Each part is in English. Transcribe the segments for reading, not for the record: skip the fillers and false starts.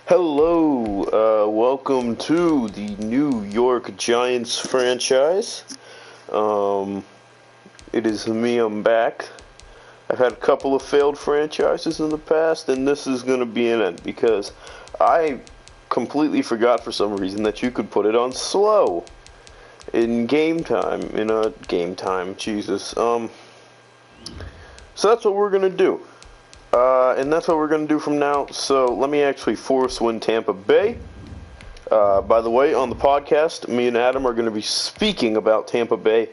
Hello, welcome to the New York Giants franchise. Um, it is me, I'm back. I've had a couple of failed franchises in the past, and this is going to be an end because I completely forgot for some reason that you could put it on slow in game time, Jesus. So that's what we're going to do. And that's what we're going to do from now. So let me actually force win Tampa Bay. By the way, on the podcast, me and Adam are going to be speaking about Tampa Bay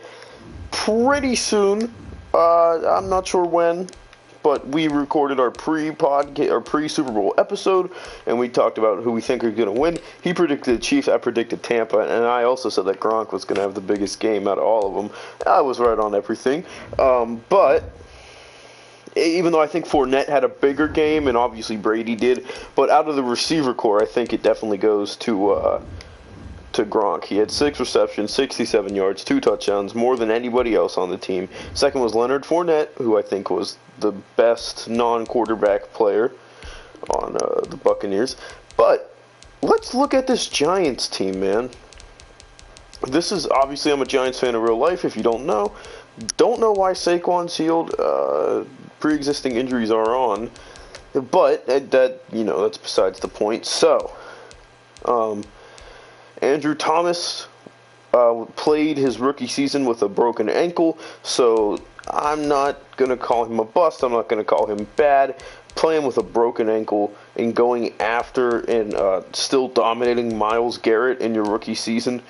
pretty soon. I'm not sure when, but we recorded our pre-Super Bowl episode, and we talked about who we think are going to win. He predicted the Chiefs, I predicted Tampa, and I also said that Gronk was going to have the biggest game out of all of them. I was right on everything. But even though I think Fournette had a bigger game, and obviously Brady did, but out of the receiver core, I think it definitely goes to Gronk. He had 6 receptions, 67 yards, 2 touchdowns, more than anybody else on the team. Second was Leonard Fournette, who I think was the best non-quarterback player on the Buccaneers. But let's look at this Giants team, man. This is, obviously, I'm a Giants fan in real life, if you don't know. Don't know why Saquon's healed. Pre-existing injuries are on. But, that's besides the point. So, Andrew Thomas played his rookie season with a broken ankle, so I'm not going to call him a bust. I'm not going to call him bad. Playing with a broken ankle and going after and still dominating Myles Garrett in your rookie season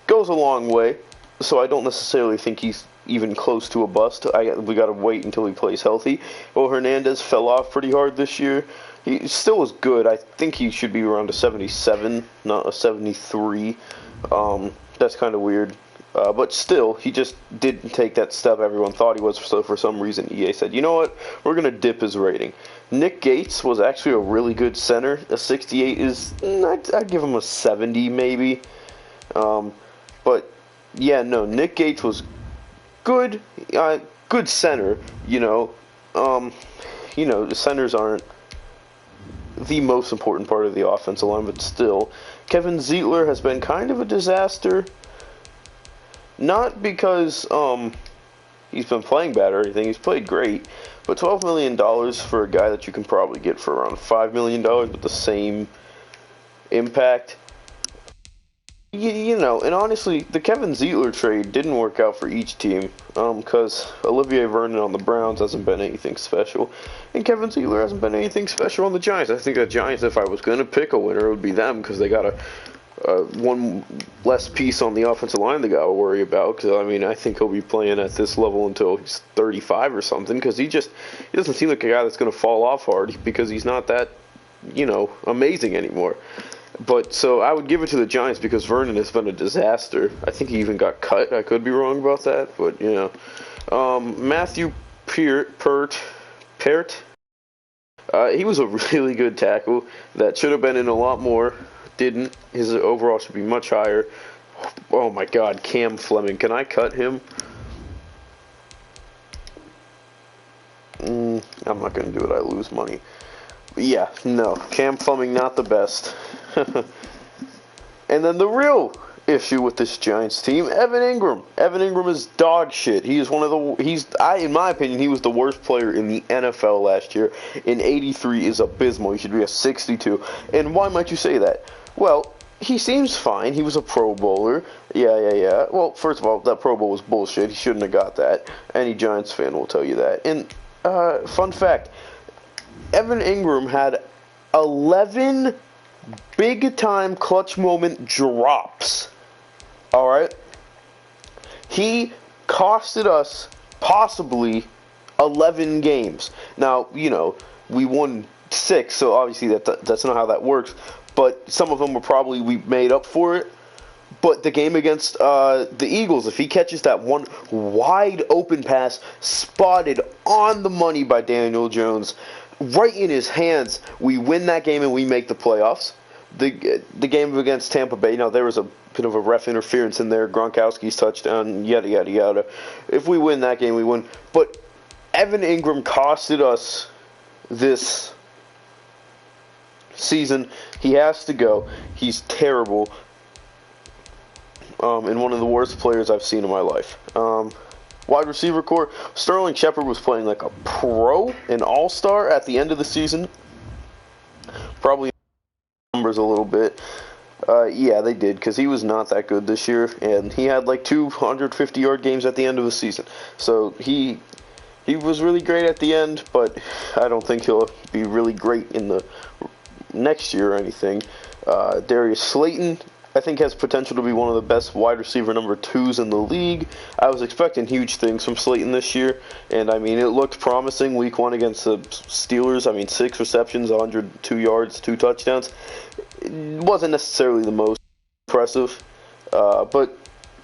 goes a long way, so I don't necessarily think he's even close to a bust. We got to wait until he plays healthy. Well, Hernandez fell off pretty hard this year. He still was good. I think he should be around a 77, not a 73. That's kind of weird. But still, he just didn't take that step everyone thought he was, so for some reason EA said, you know what, we're going to dip his rating. Nick Gates was actually a really good center. A 68 is, I'd give him a 70 maybe. But, yeah, no, Nick Gates was good center, the centers aren't the most important part of the offensive line, but still. Kevin Zeitler has been kind of a disaster. Not because he's been playing bad or anything. He's played great. But $12 million for a guy that you can probably get for around $5 million with the same impact. And honestly, the Kevin Zeitler trade didn't work out for each team, because Olivier Vernon on the Browns hasn't been anything special, and Kevin Zeitler hasn't been anything special on the Giants. I think the Giants, if I was going to pick a winner, it would be them, because they got one less piece on the offensive line they got to worry about, because, I think he'll be playing at this level until he's 35 or something, because he doesn't seem like a guy that's going to fall off hard, because he's not that, amazing anymore. But, so, I would give it to the Giants because Vernon has been a disaster. I think he even got cut. I could be wrong about that, but, Matthew Peart, he was a really good tackle that should have been in a lot more. Didn't. His overall should be much higher. Oh, my God, Cam Fleming. Can I cut him? I'm not going to do it. I lose money. Yeah, no. Cam Fleming, not the best. And then the real issue with this Giants team, Evan Ingram. Evan Ingram is dog shit. He is in my opinion, he was the worst player in the NFL last year. And 83 is abysmal. He should be a 62. And why might you say that? Well, he seems fine. He was a Pro Bowler. Yeah. Well, first of all, that Pro Bowl was bullshit. He shouldn't have got that. Any Giants fan will tell you that. And, fun fact, Evan Ingram had 11 big-time clutch moment drops. Alright? He costed us possibly 11 games. Now, we won 6, so obviously that's not how that works. But some of them we made up for it. But the game against the Eagles, if he catches that one wide open pass spotted on the money by Daniel Jones, right in his hands, we win that game and we make the playoffs. The game against Tampa Bay, there was a bit of a ref interference in there, Gronkowski's touchdown, yada, yada, yada. If we win that game, we win. But Evan Ingram costed us this season. He has to go. He's terrible. And one of the worst players I've seen in my life. Wide receiver core, Sterling Shepard was playing like a pro, an all-star at the end of the season. Probably numbers a little bit. Yeah, they did, because he was not that good this year, and he had like 250-yard games at the end of the season. So he was really great at the end, but I don't think he'll be really great in the next year or anything. Darius Slayton, I think, has potential to be one of the best wide receiver number 2s in the league. I was expecting huge things from Slayton this year, and I mean, it looked promising week 1 against the Steelers. I mean, 6 receptions, 102 yards, 2 touchdowns. It wasn't necessarily the most impressive, but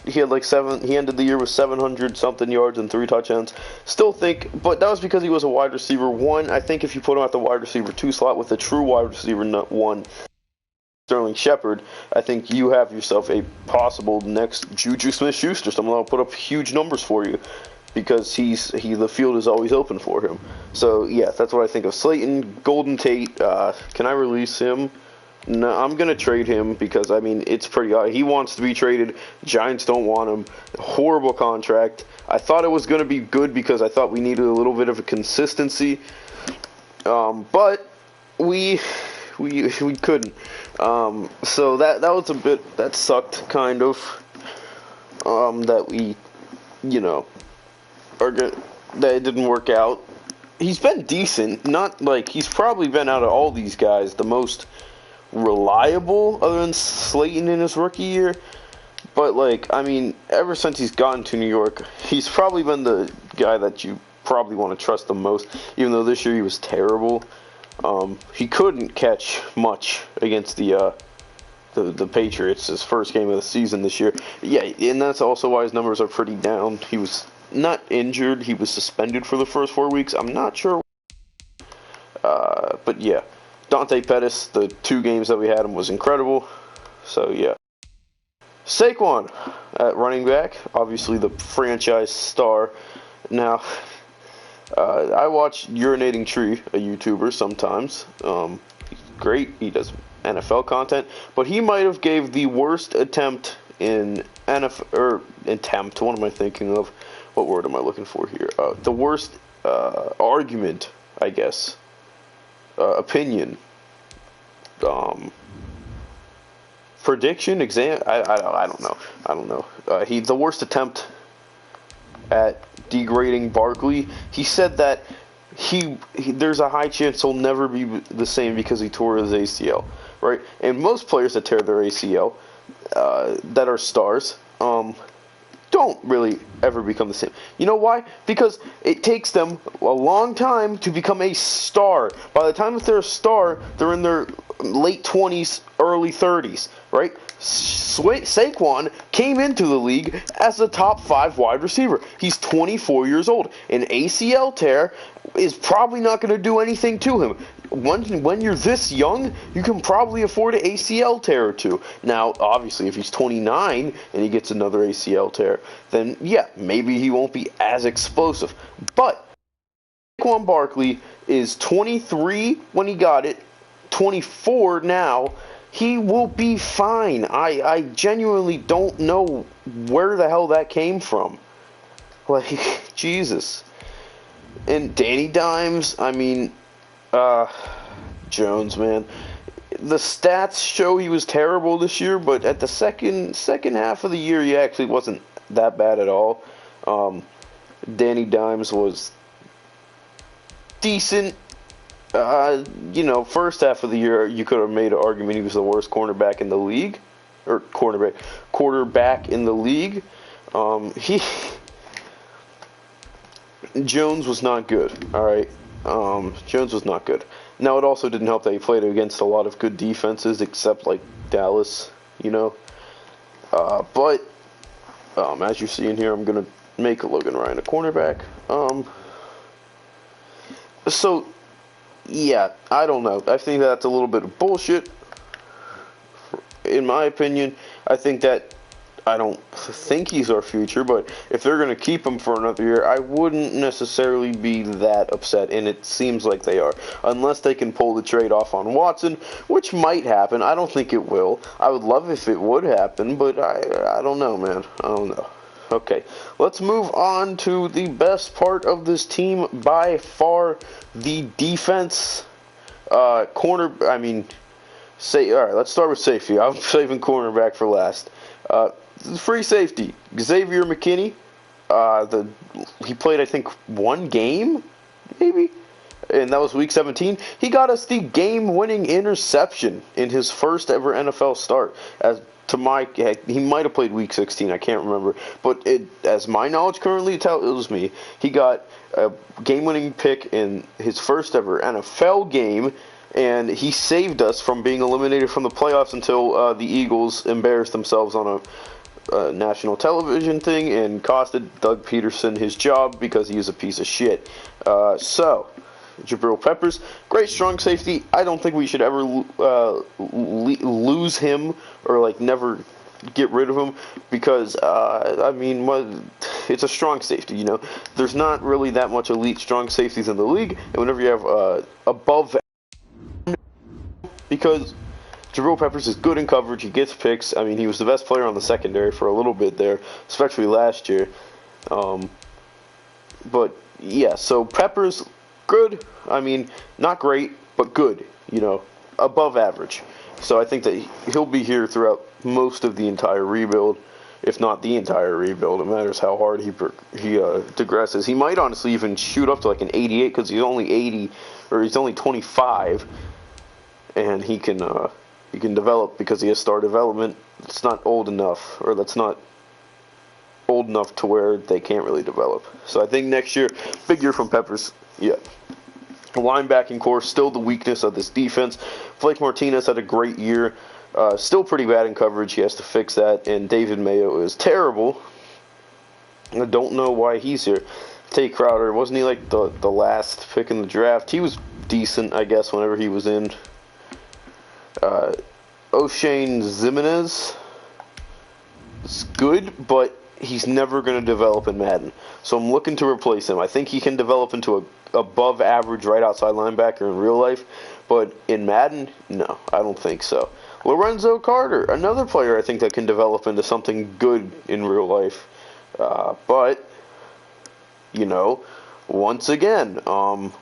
he had like he ended the year with 700-something yards and 3 touchdowns. Still think, but that was because he was a wide receiver 1. I think if you put him at the wide receiver 2 slot with a true wide receiver 1, Sterling Shepard, I think you have yourself a possible next Juju Smith-Schuster, someone that'll put up huge numbers for you, because the field is always open for him. So yeah, that's what I think of Slayton. Golden Tate, can I release him? No, I'm gonna trade him, because I mean, it's pretty odd. He wants to be traded. Giants don't want him. Horrible contract. I thought it was gonna be good because I thought we needed a little bit of a consistency, but we couldn't. So that was a bit, that sucked, kind of. That we, that it didn't work out. He's been decent. Not like, he's probably been, out of all these guys, the most reliable, other than Slayton in his rookie year. But like, I mean, ever since he's gotten to New York, he's probably been the guy that you probably want to trust the most, even though this year he was terrible. He couldn't catch much against the Patriots, his first game of the season this year. Yeah, and that's also why his numbers are pretty down. He was not injured. He was suspended for the first 4 weeks. I'm not sure. But yeah, Dante Pettis, the 2 games that we had him, was incredible. So yeah. Saquon at running back, obviously the franchise star. Now, I watch Urinating Tree, a YouTuber, sometimes. He's great. He does NFL content, but he might have gave the worst attempt in NFL, or attempt. What am I thinking of? What word am I looking for here? The worst argument, I guess. Opinion. Prediction. Exam. I don't know. I don't know. The worst attempt at degrading Barkley. He said that there's a high chance he'll never be the same because he tore his ACL, right? And most players that tear their ACL, that are stars, don't really ever become the same. You know why? Because it takes them a long time to become a star. By the time that they're a star, they're in their late 20s, early 30s, right? Saquon came into the league as a top 5 wide receiver. He's 24 years old. An ACL tear is probably not going to do anything to him. When you're this young, you can probably afford an ACL tear or 2. Now, obviously, if he's 29 and he gets another ACL tear, then yeah, maybe he won't be as explosive. But Saquon Barkley is 23 when he got it, 24 now. He will be fine. I genuinely don't know where the hell that came from. Like, Jesus. And Danny Dimes, I mean, Jones, man. The stats show he was terrible this year, but at the second half of the year, he actually wasn't that bad at all. Danny Dimes was decent. First half of the year, you could have made an argument he was the worst cornerback in the league, or quarterback in the league. Jones was not good. All right, Jones was not good. Now, it also didn't help that he played against a lot of good defenses, except like Dallas, But as you see in here, I'm gonna make Logan Ryan a cornerback. So. Yeah, I don't know. I think that's a little bit of bullshit. In my opinion, I don't think he's our future, but if they're going to keep him for another year, I wouldn't necessarily be that upset, and it seems like they are. Unless they can pull the trade off on Watson, which might happen. I don't think it will. I would love if it would happen, but I don't know, man. I don't know. Okay, let's move on to the best part of this team by far, the defense. All right, let's start with safety. I'm saving cornerback for last. Free safety, Xavier McKinney. He played, I think, one game, maybe, and that was week 17. He got us the game-winning interception in his first ever NFL start. He might have played week 16, I can't remember, but as my knowledge currently tells me, he got a game-winning pick in his first ever NFL game, and he saved us from being eliminated from the playoffs until the Eagles embarrassed themselves on a national television thing and costed Doug Peterson his job because he is a piece of shit. Jabril Peppers, great strong safety. I don't think we should ever lose him or never get rid of him because it's a strong safety. You know, there's not really that much elite strong safeties in the league, and whenever you have above, because Jabril Peppers is good in coverage, he gets picks. I mean, he was the best player on the secondary for a little bit there, especially last year. But yeah, so Peppers, good. I mean, not great, but good. You know, above average. So I think that he'll be here throughout most of the entire rebuild, if not the entire rebuild. It matters how hard he digresses. He might honestly even shoot up to like an 88 because he's only 80, or he's only 25, and he can develop because he has star development. It's not old enough, or that's not old enough to where they can't really develop. So I think next year, big year from Peppers. Yeah. The linebacking core, still the weakness of this defense. Blake Martinez had a great year. Still pretty bad in coverage. He has to fix that. And David Mayo is terrible. I don't know why he's here. Tay Crowder, wasn't he like the last pick in the draft? He was decent, I guess, whenever he was in. O'Shane Ximenez is good, but he's never going to develop in Madden. So I'm looking to replace him. I think he can develop into a above average right outside linebacker in real life, but in Madden, no, I don't think so. Lorenzo Carter, another player I think that can develop into something good in real life. But, you know, once again, in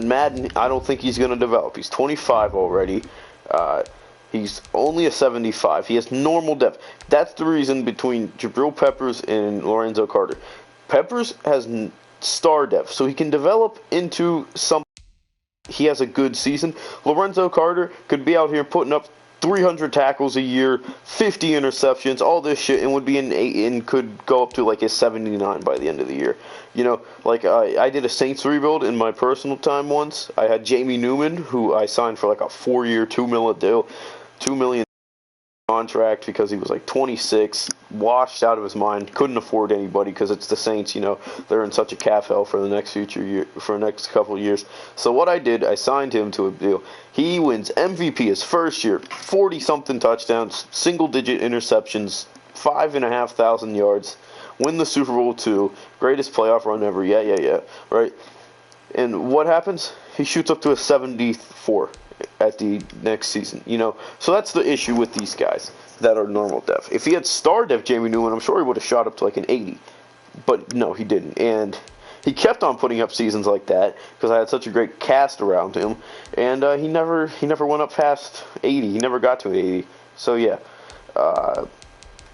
Madden, I don't think he's going to develop. He's 25 already. He's only a 75. He has normal depth. That's the reason between Jabril Peppers and Lorenzo Carter. Peppers has star depth, so he can develop into something. He has a good season. Lorenzo Carter could be out here putting up 300 tackles a year, 50 interceptions, all this shit, and would be and could go up to like a 79 by the end of the year. You know, like I did a Saints rebuild in my personal time once. I had Jamie Newman, who I signed for like a 4-year, $2 million contract because he was like 26, washed out of his mind, couldn't afford anybody because it's the Saints. You know, they're in such a cap hell for the next couple of years. So what I did, I signed him to a deal. He wins MVP his first year, 40-something touchdowns, single-digit interceptions, 5,500 yards, win the Super Bowl II, greatest playoff run ever. Yeah, right. And what happens? He shoots up to a 74 at the next season, you know. So that's the issue with these guys that are normal depth. If he had star depth, Jamie Newman, I'm sure he would have shot up to like an 80. But no, he didn't. And he kept on putting up seasons like that because I had such a great cast around him. And he never went up past 80. He never got to 80. So yeah.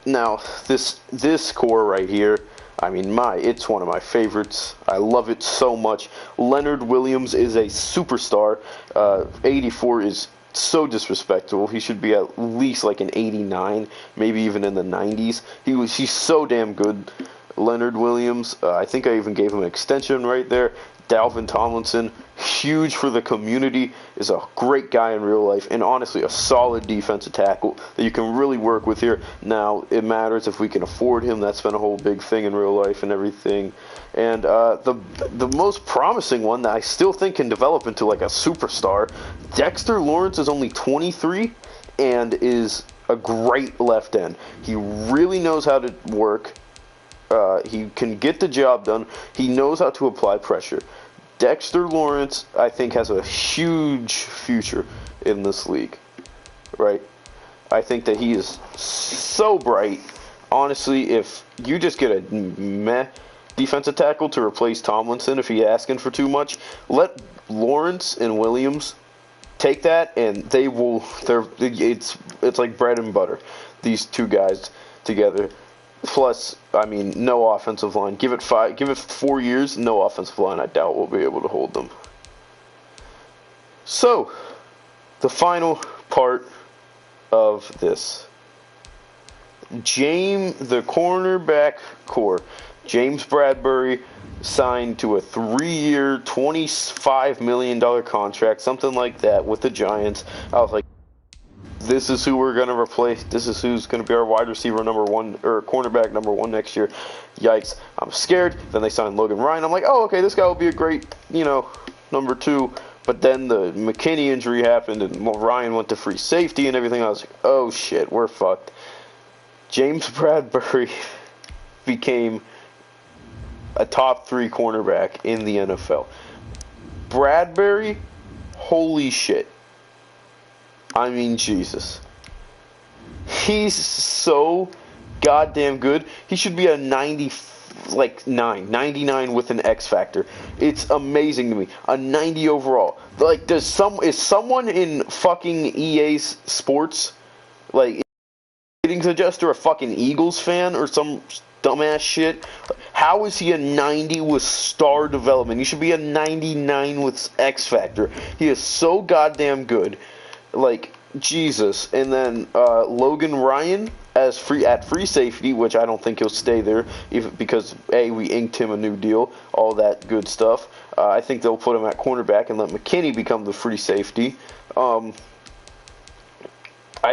Now this core right here, I mean, it's one of my favorites. I love it so much. Leonard Williams is a superstar. 84 is so disrespectful. He should be at least like an 89, maybe even in the 90s. He's so damn good. Leonard Williams, I think I even gave him an extension right there. Dalvin Tomlinson, huge for the community, is a great guy in real life, and honestly a solid defensive tackle that you can really work with here. Now, it matters if we can afford him. That's been a whole big thing in real life and everything. And the most promising one that I still think can develop into like a superstar, Dexter Lawrence is only 23 and is a great left end. He really knows how to work. He can get the job done. He knows how to apply pressure. Dexter Lawrence, I think, has a huge future in this league, right? I think that he is so bright. Honestly, if you just get a meh defensive tackle to replace Tomlinson if he's asking for too much, let Lawrence and Williams take that, and they will. It's like bread and butter. These two guys together. Plus, I mean, no offensive line. Give it 4 years, no offensive line. I doubt we'll be able to hold them. So, the final part of this. The cornerback core. James Bradbury signed to a 3-year, $25 million contract, something like that, with the Giants. I was like, this is who we're going to replace. This is who's going to be our wide receiver number one, or cornerback number one next year. Yikes. I'm scared. Then they signed Logan Ryan. I'm like, oh, okay, this guy will be a great, number two. But then the McKinney injury happened, and Ryan went to free safety and everything. I was like, oh, shit, we're fucked. James Bradbury became a top 3 cornerback in the NFL. Bradbury, holy shit. I mean, Jesus. He's so goddamn good. He should be a 99 with an X factor. It's amazing to me. A 90 overall. Like, is someone in fucking EA's sports, like, ratings adjuster, a fucking Eagles fan or some dumbass shit? How is he a 90 with star development? He should be a 99 with X factor. He is so goddamn good. Like, Jesus. And then Logan Ryan as free safety, which I don't think he'll stay there, because we inked him a new deal, all that good stuff. I think they'll put him at cornerback and let McKinney become the free safety. I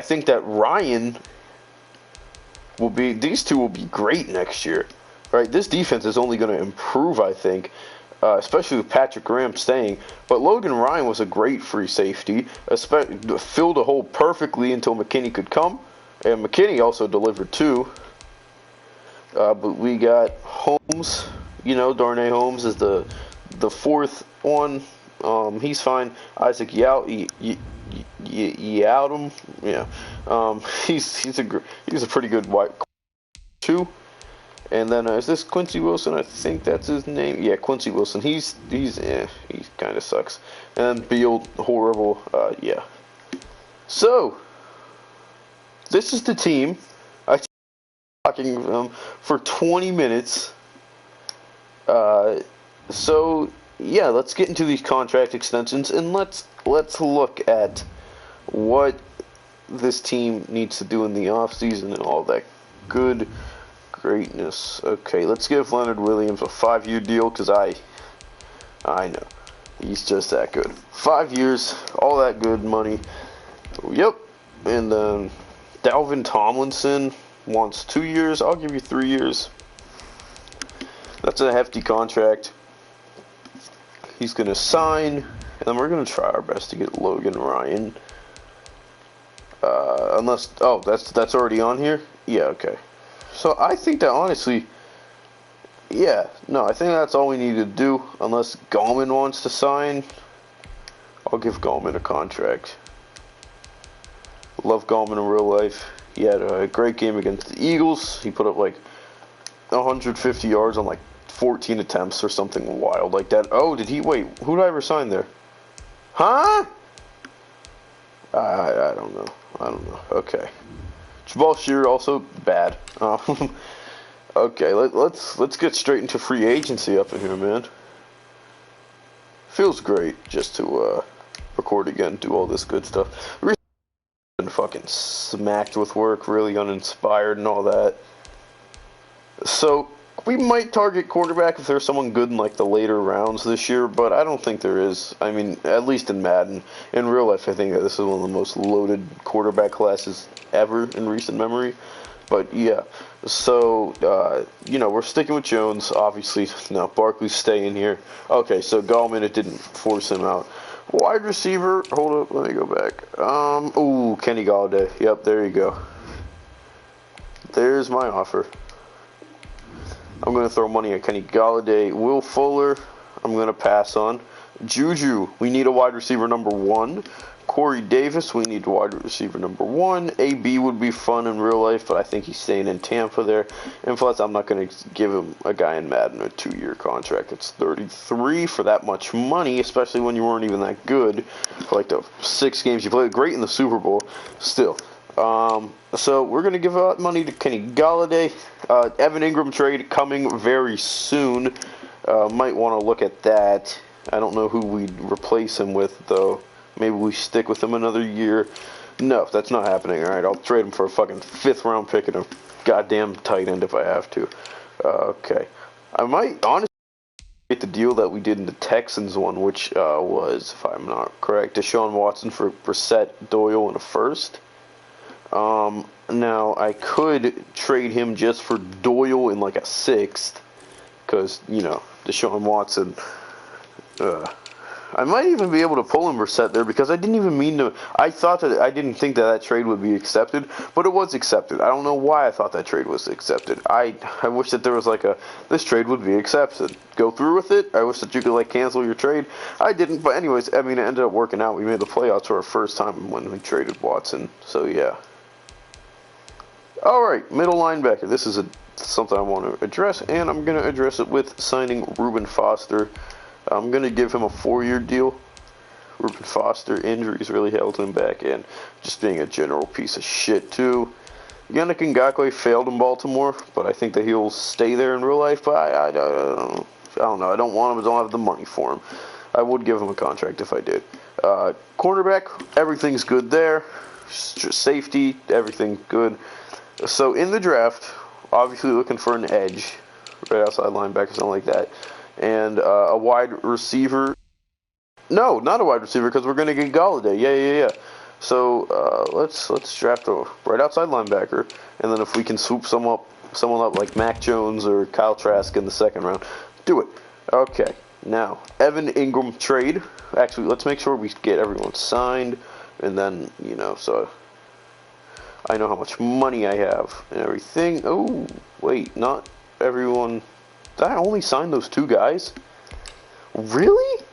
think that Ryan these two will be great next year, right? This defense is only going to improve, I think. Especially with Patrick Graham staying. But Logan Ryan was a great free safety, filled a hole perfectly until McKinney could come. And McKinney also delivered too. But we got Holmes. Darnay Holmes is the fourth one. He's fine. Isaac Yaudum. Yeah. He's a pretty good wide too. And then is this Quincy Wilson? I think that's his name. Yeah, Quincy Wilson. He kind of sucks. And then Beal, horrible. Yeah. So this is the team. I talking for 20 minutes. So yeah, let's get into these contract extensions, and let's look at what this team needs to do in the offseason and all that good greatness. Okay, let's give Leonard Williams a 5-year deal, because I know he's just that good. 5 years, all that good money. Yep. And then Dalvin Tomlinson wants 2 years. I'll give you 3 years. That's a hefty contract. He's gonna sign, and then we're gonna try our best to get Logan Ryan. That's already on here. Yeah. Okay. So I think that honestly, I think that's all we need to do. Unless Gallman wants to sign, I'll give Gallman a contract. Love Gallman in real life. He had a great game against the Eagles. He put up like 150 yards on like 14 attempts or something wild like that. Oh, who did I ever sign there? Huh? I don't know. Okay. Jabal Shearer also bad. Okay, let's get straight into free agency up in here, man. Feels great just to record again, do all this good stuff. Been fucking smacked with work, really uninspired and all that. So we might target quarterback if there's someone good in like the later rounds this year, but I don't think there is. I mean, at least in Madden. In real life, I think that this is one of the most loaded quarterback classes ever in recent memory. But yeah, so we're sticking with Jones, obviously. No, Barkley's staying here. Okay, so Gallman, it didn't force him out. Wide receiver. Hold up. Let me go back. Ooh, Kenny Galladay. Yep, there you go. There's my offer. I'm going to throw money at Kenny Galladay. Will Fuller, I'm going to pass on. Juju, we need a wide receiver number 1. Corey Davis, we need wide receiver number 1. AB would be fun in real life, but I think he's staying in Tampa there. And plus, I'm not going to give him a guy in Madden a 2-year contract. It's 33 for that much money, especially when you weren't even that good for like the 6 games you played. Great in the Super Bowl, still. So we're going to give out money to Kenny Galladay. Evan Ingram trade coming very soon. Might want to look at that. I don't know who we'd replace him with, though. Maybe we stick with him another year. No, that's not happening. All right, I'll trade him for a fucking 5th-round pick and a goddamn tight end if I have to. Okay. I might honestly get the deal that we did in the Texans one, which was, if I'm not correct, Deshaun Watson for Brissett, Doyle, and a 1st. Now, I could trade him just for Doyle in like a 6th, because, you know, Deshaun Watson, I might even be able to pull him Brissett there, because I didn't even mean to, I didn't think that trade would be accepted, but it was accepted. I don't know why I thought that trade was accepted. I wish that there was like this trade would be accepted. Go through with it. I wish that you could like cancel your trade. I didn't, but anyways, I mean, it ended up working out. We made the playoffs for our first time when we traded Watson, so yeah. Alright, middle linebacker. This is something I want to address, and I'm going to address it with signing Reuben Foster. I'm going to give him a 4-year deal. Reuben Foster, injuries really held him back, and just being a general piece of shit, too. Yannick Ngakoue failed in Baltimore, but I think that he'll stay there in real life, but I don't know. I don't want him. I don't have the money for him. I would give him a contract if I did. Cornerback, everything's good there. Safety, everything good. So in the draft, obviously looking for an edge, right outside linebacker, something like that, and a wide receiver. No, not a wide receiver, because we're going to get Galladay. Yeah. So let's draft a right outside linebacker, and then if we can swoop someone up like Mac Jones or Kyle Trask in the 2nd round, do it. Okay, now Evan Ingram trade. Actually, let's make sure we get everyone signed, and then so I know how much money I have and everything. Oh, wait, not everyone. Did I only sign those 2 guys? Really?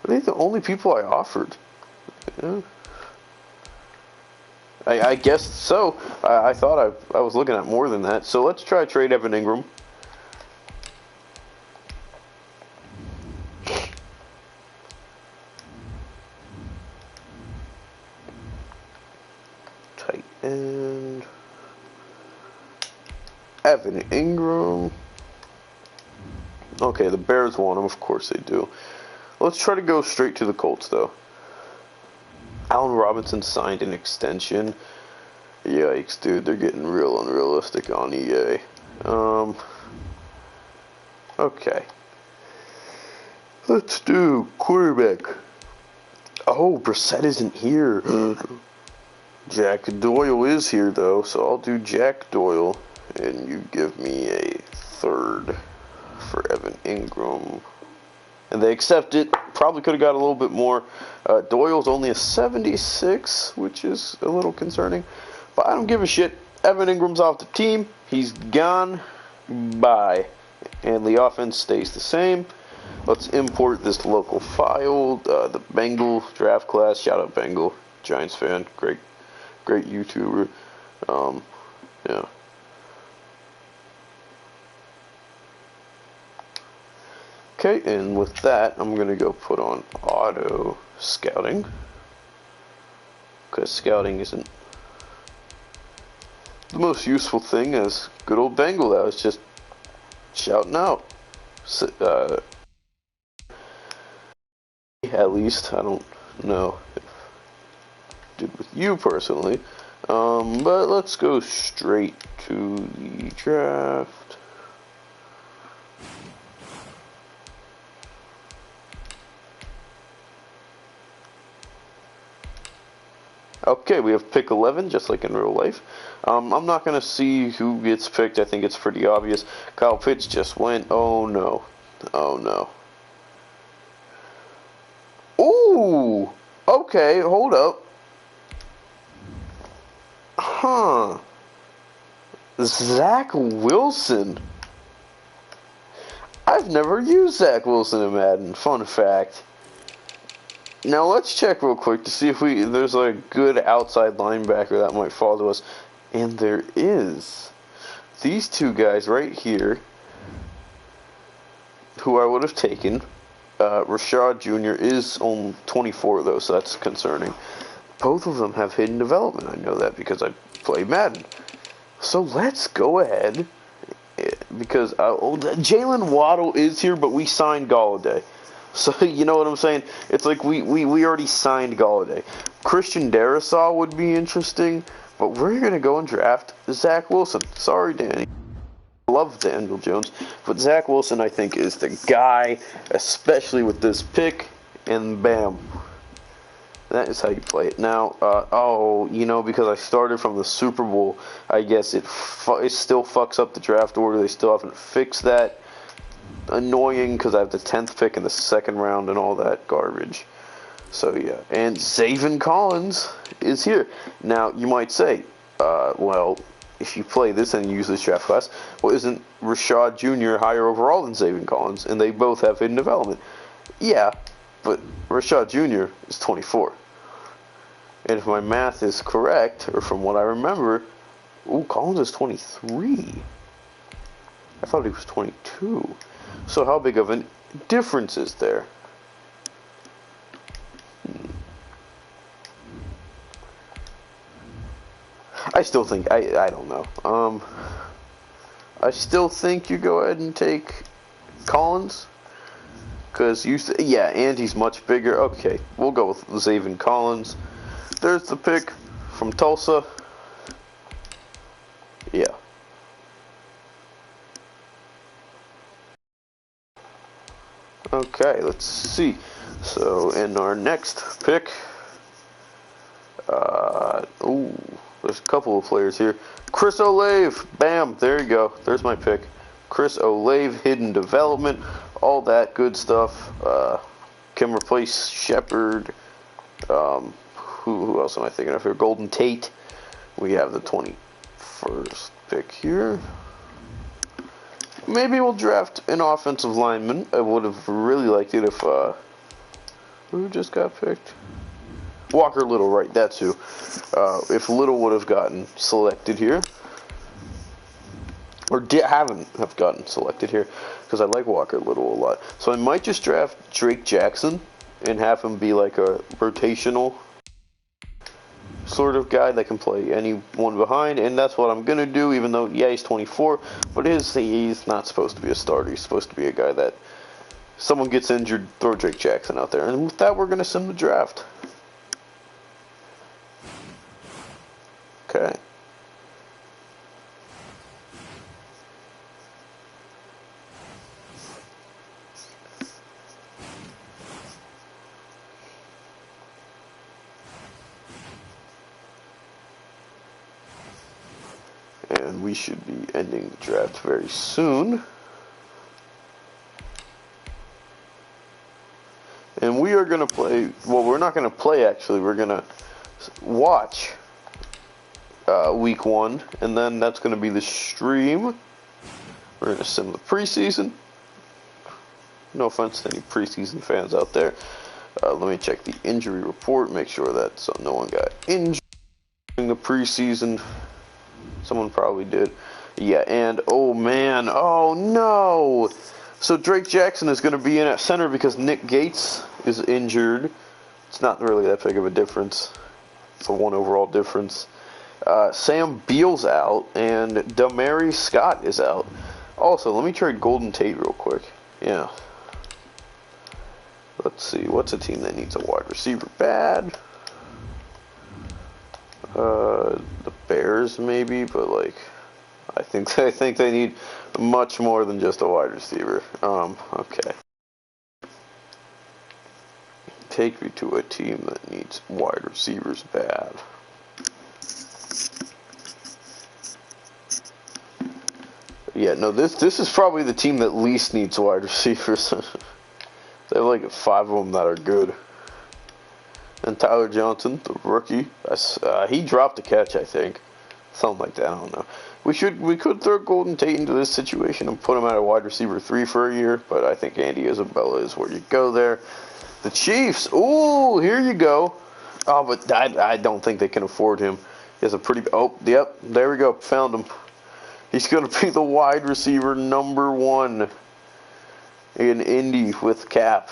Are they the only people I offered? Yeah. I guess so. I thought I was looking at more than that. So let's try to trade Evan Ingram. Tight end. Evan Ingram. Okay, the Bears want him. Of course they do. Let's try to go straight to the Colts, though. Allen Robinson signed an extension. Yikes, dude. They're getting real unrealistic on EA. Okay. Let's do quarterback. Oh, Brissett isn't here. Jack Doyle is here, though, so I'll do Jack Doyle. And you give me a 3rd for Evan Ingram. And they accept it. Probably could have got a little bit more. Doyle's only a 76, which is a little concerning. But I don't give a shit. Evan Ingram's off the team. He's gone. Bye. And the offense stays the same. Let's import this local file. The Bengal draft class. Shout out Bengal. Giants fan. Great YouTuber. Yeah. Okay, and with that, I'm going to go put on auto scouting, because scouting isn't the most useful thing, as good old Bengal. I was just shouting out. At least, I don't know if I did with you personally, but let's go straight to the draft. Okay, we have pick 11, just like in real life. I'm not going to see who gets picked. I think it's pretty obvious. Kyle Pitts just went. Oh, no. Oh, no. Ooh. Okay, hold up. Huh. Zach Wilson. I've never used Zach Wilson in Madden. Fun fact. Now let's check real quick to see if there's a good outside linebacker that might fall to us. And there is. These two guys right here, who I would have taken. Rashad Jr. is on 24 though, so that's concerning. Both of them have hidden development. I know that because I play Madden. So let's go ahead, because Jalen Waddle is here, but we signed Galladay. So you know what I'm saying? It's like we already signed Galladay. Christian Darrisaw would be interesting, but we're gonna go and draft Zach Wilson. Sorry, Danny. Love Daniel Jones, but Zach Wilson I think is the guy, especially with this pick, and bam. That is how you play it. Now, because I started from the Super Bowl, I guess it still fucks up the draft order. They still haven't fixed that. Annoying, because I have the 10th pick in the second round and all that garbage. So, yeah. And Zaven Collins is here. Now, you might say, well, if you play this and use this draft class, well, isn't Rashad Jr. higher overall than Zaven Collins? And they both have hidden development. Yeah, but Rashad Jr. is 24. And if my math is correct, or from what I remember, Collins is 23. I thought he was 22. So how big of a difference is there? I still think, I don't know. I still think you go ahead and take Collins. Because and he's much bigger. Okay, we'll go with Zaven Collins. There's the pick from Tulsa. Yeah. Okay, let's see. So in our next pick, there's a couple of players here. Chris Olave, bam, there you go. There's my pick. Chris Olave, hidden development, all that good stuff. Can replace Shepard. Who else am I thinking of here? Golden Tate. We have the 21st pick here. Maybe we'll draft an offensive lineman. I would have really liked it if, who just got picked? Walker Little, right, that's who. If Little would have gotten selected here. Or haven't have gotten selected here. Because I like Walker Little a lot. So I might just draft Drake Jackson and have him be like a rotational sort of guy that can play anyone behind, and that's what I'm gonna do. Even though, yeah, he's 24, but he's not supposed to be a starter. He's supposed to be a guy that someone gets injured, throw Drake Jackson out there, and with that, we're gonna send the draft. Okay. And we should be ending the draft very soon. And we are going to play, well, we're not going to play actually, we're going to watch week 1, and then that's going to be the stream. We're going to sim the preseason. No offense to any preseason fans out there. Let me check the injury report, make sure that no one got injured in the preseason. Someone probably did. Yeah, and oh man, oh no! So Drake Jackson is going to be in at center because Nick Gates is injured. It's not really that big of a difference. It's a 1 overall difference. Sam Beal's out, and Damari Scott is out. Also, let me trade Golden Tate real quick. Yeah. Let's see, what's a team that needs a wide receiver bad? The Bears maybe, but like, I think they need much more than just a wide receiver. Okay. Take me to a team that needs wide receivers bad. Yeah, no, this is probably the team that least needs wide receivers. They have like 5 of them that are good. And Tyler Johnson, the rookie, he dropped the catch, I think. Something like that, I don't know. We could throw Golden Tate into this situation and put him at a wide receiver 3 for a year, but I think Andy Isabella is where you go there. The Chiefs, ooh, here you go. Oh, but I don't think they can afford him. He has a pretty, oh, yep, there we go, found him. He's going to be the wide receiver number 1 in Indy with Cap.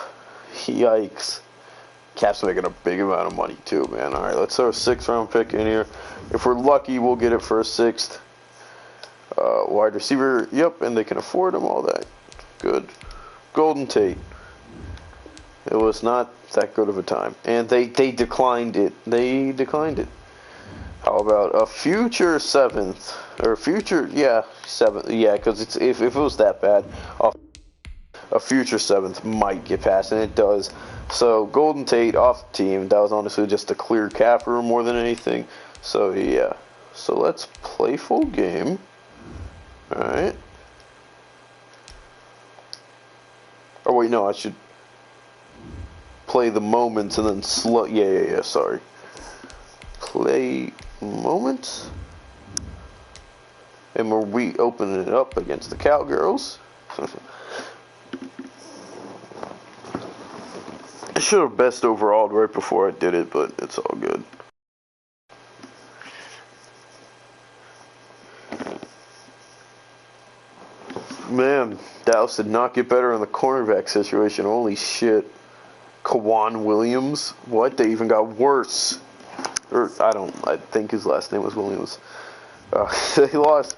Yikes. Cap's making a big amount of money too, man. All right, let's throw a 6th-round pick in here. If we're lucky, we'll get it for a 6th. Wide receiver, yep, and they can afford him, all that. Good. Golden Tate. It was not that good of a time. And they declined it. They declined it. How about a future 7th? Or future, yeah, 7th. Yeah, because if it was that bad, a future 7th might get passed, and it does. So, Golden Tate off the team. That was honestly just a clear capper more than anything. So, yeah. So, let's play full game. Alright. Oh, wait, no, I should play the moments and then slow. Yeah, sorry. Play moments. And we opening it up against the Cowgirls. I should have best overall right before I did it, but it's all good. Man, Dallas did not get better in the cornerback situation. Holy shit. Kawan Williams? What? They even got worse. Or, I think his last name was Williams. They lost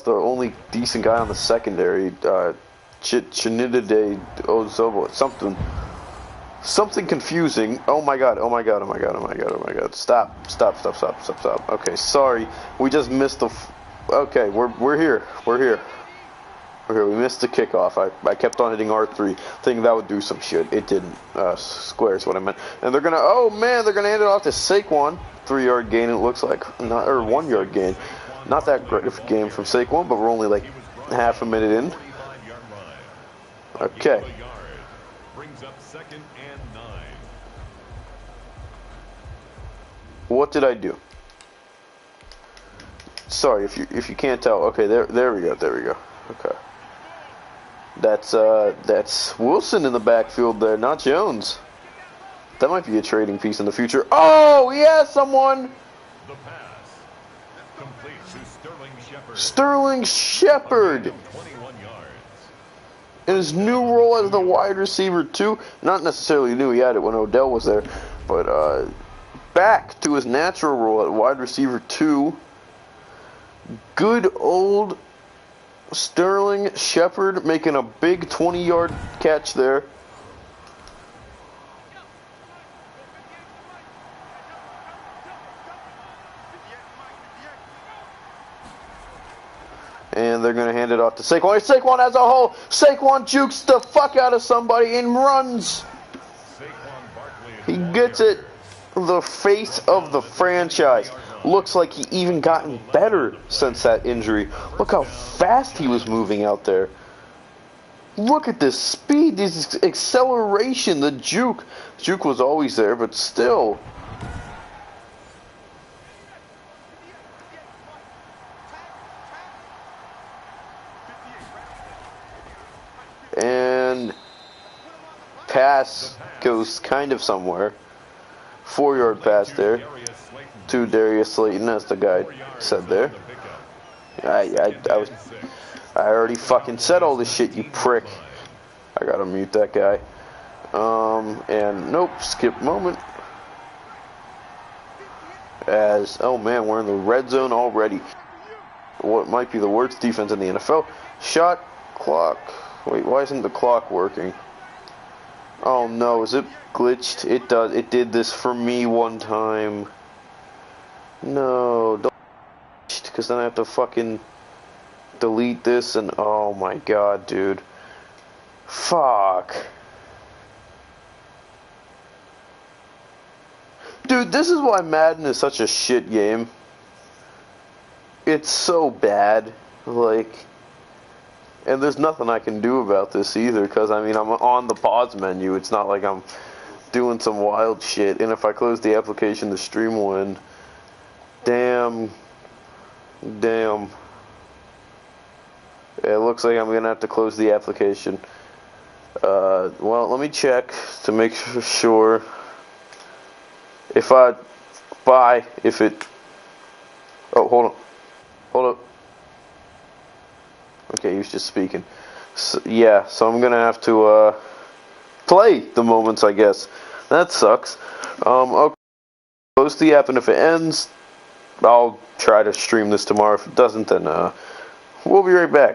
the only decent guy on the secondary. Chinidade Ozobo. Something confusing. Oh my god. Stop. Okay, sorry. We just missed the... Okay, we're here. We missed the kickoff. I kept on hitting R3, thinking that would do some shit. It didn't. Square is what I meant. And they're gonna... Oh man, they're gonna hand it off to Saquon. 3-yard gain, it looks like. Not, or 1-yard gain. Not that great of a game from Saquon, but we're only like half a minute in. Okay. What did I do? Sorry, if you can't tell. Okay, there we go. Okay. That's Wilson in the backfield there, not Jones. That might be a trading piece in the future. Oh, yeah, someone. The pass complete to Sterling Shepard. In his new role as the wide receiver 2, not necessarily new, he had it when Odell was there, but back to his natural role at wide receiver 2. Good old Sterling Shepard making a big 20-yard catch there. And they're going to hand it off to Saquon. Saquon as a whole. Saquon jukes the fuck out of somebody and runs. He gets it. The face of the franchise. Looks like he even gotten better since that injury. Look how fast he was moving out there. Look at this speed, this acceleration, the juke. Juke was always there, but still. And pass goes kind of somewhere. 4-yard pass there to Darius Slayton, as the guy said there. I already fucking said all this shit, you prick. I gotta mute that guy. And nope, skip moment. As, oh man, we're in the red zone already. What might be the worst defense in the NFL. Shot clock. Wait, why isn't the clock working? Oh no, is it glitched? It does. It did this for me one time. No, don't, because then I have to fucking delete this and oh my god, dude. Fuck. Dude, this is why Madden is such a shit game. It's so bad. Like, and there's nothing I can do about this either, because I mean I'm on the pause menu. It's not like I'm doing some wild shit, and if I close the application, the stream will end. Damn. It looks like I'm gonna have to close the application. Well, let me check to make sure. If it. Oh, hold up. Okay, he was just speaking. So, yeah, so I'm gonna have to play the moments, I guess. That sucks. Okay, close the app, and if it ends, I'll try to stream this tomorrow. If it doesn't, then we'll be right back.